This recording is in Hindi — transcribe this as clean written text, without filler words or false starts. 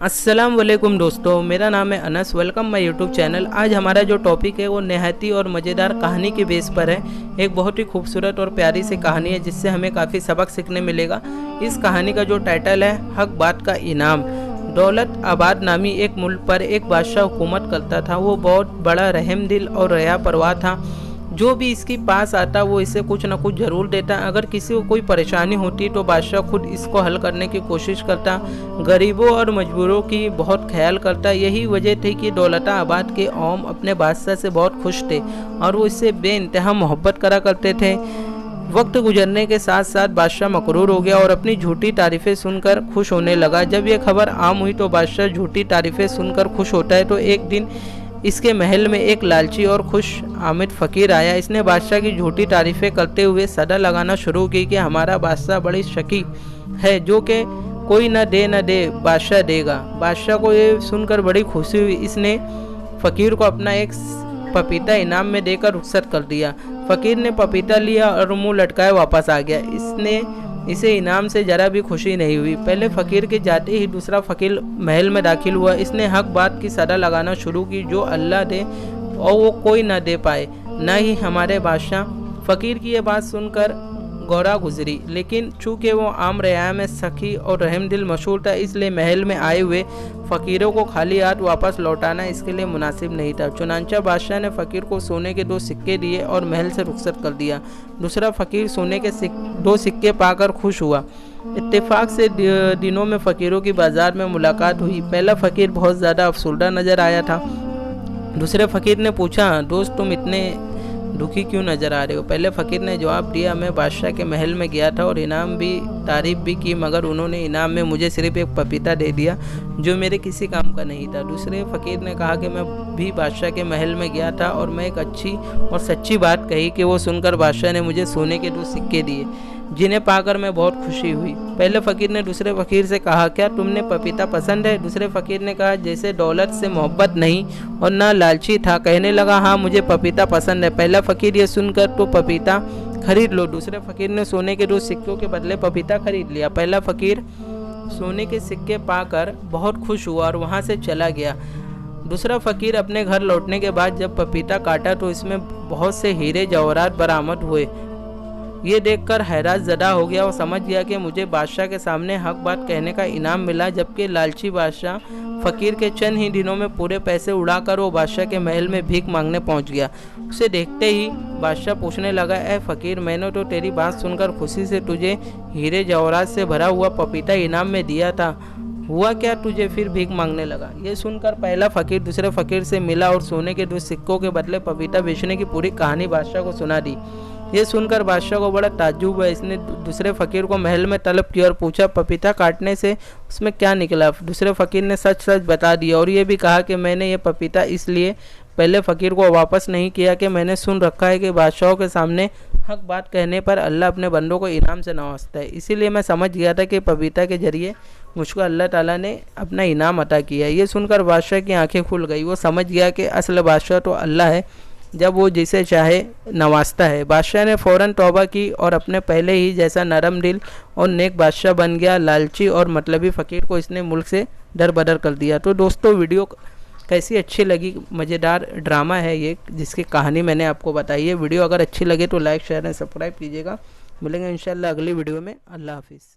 अस्सलाम वालेकुम दोस्तों, मेरा नाम है Anas. Welcome my YouTube channel. आज हमारा जो टॉपिक है वो नहायती और मज़ेदार कहानी के बेस पर है। एक बहुत ही खूबसूरत और प्यारी सी कहानी है जिससे हमें काफ़ी सबक सीखने मिलेगा। इस कहानी का जो टाइटल है हक बात का इनाम। दौलत आबाद नामी एक मुल्क पर एक बादशाह हुकूमत करता था। वो बहुत बड़ा रहम दिल और रया परवाह था। जो भी इसके पास आता वो इसे कुछ न कुछ ज़रूर देता। अगर किसी को कोई परेशानी होती तो बादशाह खुद इसको हल करने की कोशिश करता। गरीबों और मजबूरों की बहुत ख्याल करता। यही वजह थी कि दौलताबाद के ओम अपने बादशाह से बहुत खुश थे और वो इससे बेइंतहा मोहब्बत करा करते थे। वक्त गुजरने के साथ साथ बादशाह मकरूर हो गया और अपनी झूठी तारीफ़ें सुनकर खुश होने लगा। जब यह खबर आम हुई तो बादशाह झूठी तारीफ़ें सुनकर खुश होता है तो एक दिन इसके महल में एक लालची और खुश आमिद फ़कीर आया। इसने बादशाह की झूठी तारीफ़ें करते हुए सदा लगाना शुरू की कि हमारा बादशाह बड़ी शकी है, जो कि कोई न दे बादशाह देगा। बादशाह को ये सुनकर बड़ी खुशी हुई। इसने फ़कीर को अपना एक पपीता इनाम में देकर रुखसत कर दिया। फ़कीर ने पपीता लिया और मुंह लटकाए वापस आ गया। इसे इनाम से ज़रा भी खुशी नहीं हुई। पहले फ़कीर के जाते ही दूसरा फ़कीर महल में दाखिल हुआ। इसने हक बात की सदा लगाना शुरू की, जो अल्लाह दे और वो कोई ना दे पाए, ना ही हमारे बादशाह। फ़कीर की ये बात सुनकर गौरा गुजरी, लेकिन चूँकि वो आम रया में सखी और रहम दिल मशहूर था, इसलिए महल में आए हुए फ़कीरों को खाली हाथ वापस लौटाना इसके लिए मुनासिब नहीं था। चुनांचा बादशाह ने फ़कीर को सोने के 2 सिक्के दिए और महल से रुखसत कर दिया। दूसरा फ़कीर सोने के 2 सिक्के पाकर खुश हुआ। इत्तेफाक से दिनों में फ़कीरों की बाज़ार में मुलाकात हुई। पहला फ़कीर बहुत ज़्यादा अफसुर्दा नज़र आया था। दूसरे फ़कीर ने पूछा, दोस्त तुम इतने दुखी क्यों नज़र आ रहे हो? पहले फ़कीर ने जवाब दिया, मैं बादशाह के महल में गया था और इनाम भी तारीफ़ भी की, मगर उन्होंने इनाम में मुझे सिर्फ़ एक पपीता दे दिया जो मेरे किसी काम का नहीं था। दूसरे फ़कीर ने कहा कि मैं भी बादशाह के महल में गया था और मैं एक अच्छी और सच्ची बात कही कि वो सुनकर बादशाह ने मुझे सोने के 2 सिक्के दिए, जिन्हें पाकर मैं बहुत खुशी हुई। पहले फ़कीर ने दूसरे फ़कीर से कहा, क्या तुमने पपीता पसंद है? दूसरे फ़कीर ने कहा, जैसे दौलत से मोहब्बत नहीं और ना लालची था। कहने लगा, हाँ मुझे पपीता पसंद है। पहला फ़कीर ये सुनकर, तो पपीता खरीद लो। दूसरे फ़कीर ने सोने के 2 सिक्कों के बदले पपीता खरीद लिया। पहला फ़कीर सोने के सिक्के पाकर बहुत खुश हुआ और वहाँ से चला गया। दूसरा फ़कीर अपने घर लौटने के बाद जब पपीता काटा तो इसमें बहुत से हीरे जवाहरात बरामद हुए। ये देखकर हैरान ज़दा हो गया और समझ गया कि मुझे बादशाह के सामने हक बात कहने का इनाम मिला, जबकि लालची बादशाह फ़कीर के चंद ही दिनों में पूरे पैसे उड़ाकर वो बादशाह के महल में भीख मांगने पहुंच गया। उसे देखते ही बादशाह पूछने लगा, ए फ़कीर, मैंने तो तेरी बात सुनकर खुशी से तुझे हीरे जवाहरात से भरा हुआ पपीता इनाम में दिया था, हुआ क्या तुझे फिर भीख मांगने लगा? ये सुनकर पहला फ़कीर दूसरे फ़कीर से मिला और सोने के 2 सिक्कों के बदले पपीता बेचने की पूरी कहानी बादशाह को सुना दी। ये सुनकर बादशाह को बड़ा ताज्जुब हुआ। इसने दूसरे फ़कीर को महल में तलब किया और पूछा, पपीता काटने से उसमें क्या निकला? दूसरे फ़कीर ने सच सच बता दिया और ये भी कहा कि मैंने ये पपीता इसलिए पहले फ़कीर को वापस नहीं किया कि मैंने सुन रखा है कि बादशाहों के सामने हक बात कहने पर अल्लाह अपने बंदों को इनाम से नवाजता है। इसीलिए मैं समझ गया था कि पपीता के ज़रिए मुझको अल्लाह ताला ने अपना इनाम अता किया। ये सुनकर बादशाह की आंखें खुल गई। वो समझ गया कि असल बादशाह तो अल्लाह है, जब वो जिसे चाहे नवाजता है। बादशाह ने फ़ौरन तौबा की और अपने पहले ही जैसा नरम दिल और नेक बादशाह बन गया। लालची और मतलबी फ़कीर को इसने मुल्क से दर बदर कर दिया। तो दोस्तों, वीडियो कैसी अच्छी लगी? मज़ेदार ड्रामा है ये, जिसकी कहानी मैंने आपको बताई है। वीडियो अगर अच्छी लगे तो लाइक शेयर एंड सब्सक्राइब कीजिएगा। मिलेंगे इंशाल्लाह अगली वीडियो में। अल्लाह हाफिज़।